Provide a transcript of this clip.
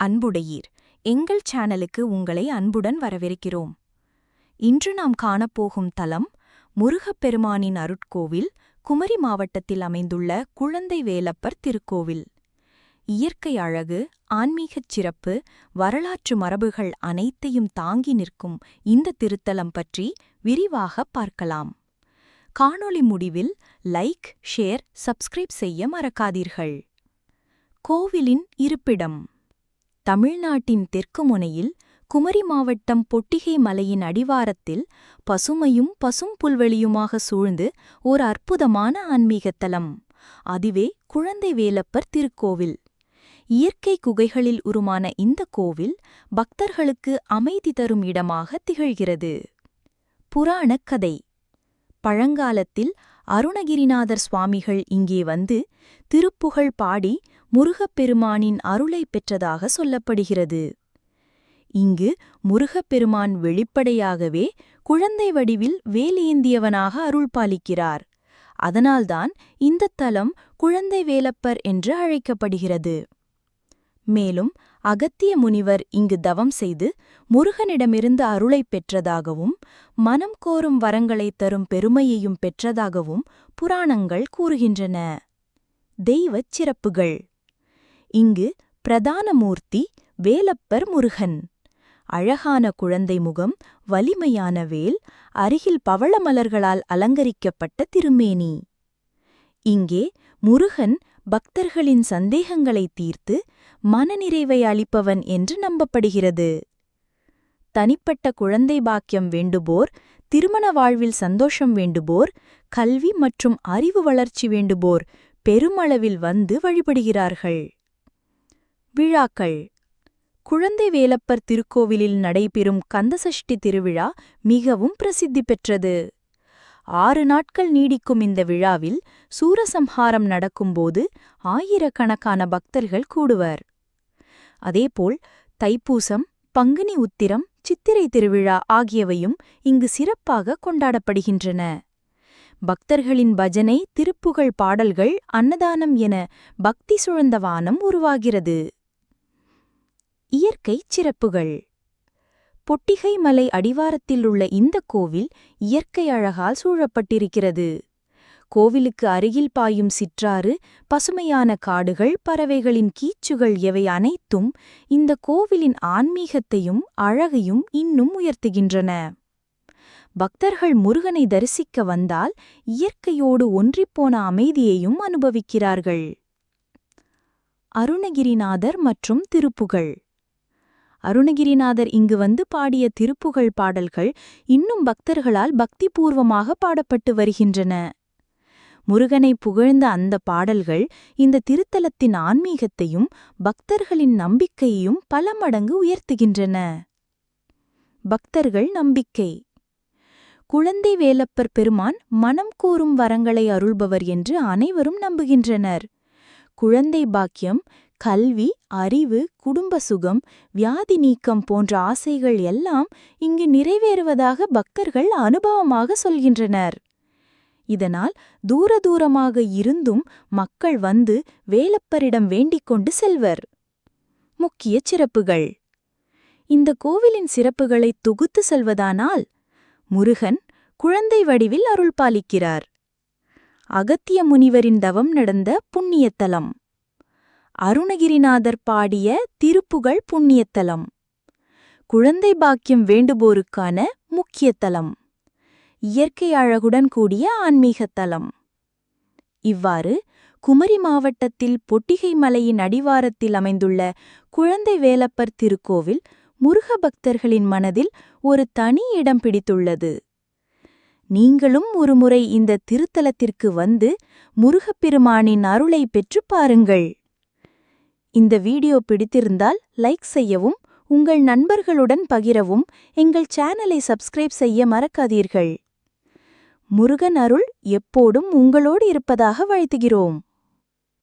அன்புடையீர், எங்கள் சேனலுக்கு உங்களை அன்புடன் வரவேற்கிறோம். இன்று நாம் காணப்போகும் தலம் முருகப்பெருமானின் அருட்கோவில், குமரி மாவட்டத்தில் அமைந்துள்ள குழந்தை வேலப்பர் திருக்கோவில். இயற்கை அழகு, ஆன்மீகச் சிறப்பு, வரலாற்று மரபுகள் அனைத்தையும் தாங்கி நிற்கும் இந்த திருத்தலம் பற்றி விரிவாக பார்க்கலாம். காணொளி முடிவில் லைக், ஷேர், சப்ஸ்கிரைப் செய்ய மறக்காதீர்கள். கோவிலின் இருப்பிடம் தமிழ்நாட்டின் தெற்கு முனையில் குமரி மாவட்டம் பொட்டிகை மலையின் அடிவாரத்தில் பசுமையும் பசும் புல்வெளியுமாக சூழ்ந்து ஓர் அற்புதமான ஆன்மீகத் தலம். அதுவே குழந்தை வேலப்பர் திருக்கோவில். இயற்கை குகைகளில் உருமான இந்த கோவில் பக்தர்களுக்கு அமைதி தரும் இடமாக திகழ்கிறது. புராணக் கதை. பழங்காலத்தில் அருணகிரிநாதர் சுவாமிகள் இங்கே வந்து திருப்புகழ் பாடி முருகப்பெருமானின் அருளைப் பெற்றதாக சொல்லப்படுகிறது. இங்கு முருகப்பெருமான் வெளிப்படையாகவே குழந்தை வடிவில் வேலேந்தியவனாக அருள் பாலிக்கிறார். அதனால்தான் இந்த தலம் குழந்தை வேலப்பர் என்று அழைக்கப்படுகிறது. மேலும் அகத்திய முனிவர் இங்கு தவம் செய்து முருகனிடமிருந்து அருளைப் பெற்றதாகவும் மனம் கோரும் வரங்களைத் தரும் பெருமையையும் பெற்றதாகவும் புராணங்கள் கூறுகின்றன. தெய்வச் சிறப்புகள். இங்கு பிரதான மூர்த்தி வேலப்பர் முருகன். அழகான குழந்தை முகம், வலிமையான வேல், அருகில் பவளமலர்களால் அலங்கரிக்கப்பட்ட திருமேனி. இங்கே முருகன் பக்தர்களின் சந்தேகங்களை தீர்த்து மனநிறைவை அளிப்பவன் என்று நம்பப்படுகிறது. தனிப்பட்ட குழந்தை பாக்கியம் வேண்டுவோர், திருமண வாழ்வில் சந்தோஷம் வேண்டுவோர், கல்வி மற்றும் அறிவு வளர்ச்சி வேண்டுவோர் பெருமளவில் வந்து வழிபடுகிறார்கள். விழாக்கள். குழந்தை வேலப்பர் திருக்கோவிலில் நடைபெறும் கந்தசஷ்டி திருவிழா மிகவும் பிரசித்தி பெற்றது. 6 நாட்கள் நீடிக்கும் இந்த விழாவில் சூரசம்ஹாரம் நடக்கும்போது ஆயிரக்கணக்கான பக்தர்கள் கூடுவர். அதேபோல் தைப்பூசம், பங்குனி உத்திரம், சித்திரை திருவிழா ஆகியவையும் இங்கு சிறப்பாக கொண்டாடப்படுகின்றன. பக்தர்களின் பஜனை, திருப்புகழ் பாடல்கள், அன்னதானம் என பக்தி சுழந்த வானம் உருவாகிறது. இயற்கைச் சிறப்புகள். பொட்டிகை மலை அடிவாரத்தில் உள்ள இந்த கோவில் இயற்கை அழகால் சூழப்பட்டிருக்கிறது. கோவிலுக்கு அருகில் பாயும் சிற்றாறு, பசுமையான காடுகள், பறவைகளின் கீச்சுகள் எவை அனைத்தும் இந்த கோவிலின் ஆன்மீகத்தையும் அழகையும் இன்னும் உயர்த்துகின்றன. பக்தர்கள் முருகனை தரிசிக்க வந்தால் இயற்கையோடு ஒன்றிப்போன அமைதியையும் அனுபவிக்கிறார்கள். அருணகிரிநாதர் மற்றும் திருப்புகழ். அருணகிரிநாதர் இங்கு வந்து பாடிய திருப்புகழ் பாடல்கள் இன்னும் பக்தர்களால் பக்திபூர்வமாக பாடப்பட்டு வருகின்றன. முருகனை புகழ்ந்த அந்த பாடல்கள் இந்த திருத்தலத்தின் ஆன்மீகத்தையும் பக்தர்களின் நம்பிக்கையையும் பல மடங்கு உயர்த்துகின்றன. பக்தர்கள் நம்பிக்கை. குழந்தை வேலப்பர் பெருமான் மனம் கோரும் வரங்களை அருள்பவர் என்று அனைவரும் நம்புகின்றனர். குழந்தை பாக்கியம், கல்வி, அறிவு, குடும்ப சுகம், வியாதி நீக்கம் போன்ற ஆசைகள் எல்லாம் இங்கு நிறைவேறுவதாக பக்தர்கள் அனுபவமாக சொல்கின்றனர். இதனால் தூரமாக இருந்தும் மக்கள் வந்து வேலப்பரிடம் வேண்டிக் கொண்டு செல்வர். முக்கிய சிறப்புகள். இந்த கோவிலின் சிறப்புகளை தொகுத்து செல்வதானால், முருகன் குழந்தை வடிவில் அருள் பாலிக்கிறார். அகத்திய முனிவரின் தவம் நடந்த புண்ணியத்தலம். அருணகிரிநாதர் பாடிய திருப்புகழ் புண்ணியத்தலம். குழந்தை பாக்கியம் வேண்டுவோருக்கான முக்கியத்தலம். இயற்கை அழகுடன் கூடிய ஆன்மீகத்தலம். இவ்வாறு குமரி மாவட்டத்தில் பொட்டிகை மலையின் அடிவாரத்தில் அமைந்துள்ள குழந்தை வேலப்பர் திருக்கோவில் முருக பக்தர்களின் மனதில் ஒரு தனி இடம் பிடித்துள்ளது. நீங்களும் ஒருமுறை இந்த திருத்தலத்திற்கு வந்து முருகப்பெருமானின் அருளை பெற்று பாருங்கள். இந்த வீடியோ பிடித்திருந்தால் லைக் செய்யவும், உங்கள் நண்பர்களுடன் பகிரவும், எங்கள் சேனலை சப்ஸ்கிரைப் செய்ய மறக்காதீர்கள். முருகன் அருள் எப்போதும் உங்களோடு இருப்பதாக வாழ்த்துகிறோம்.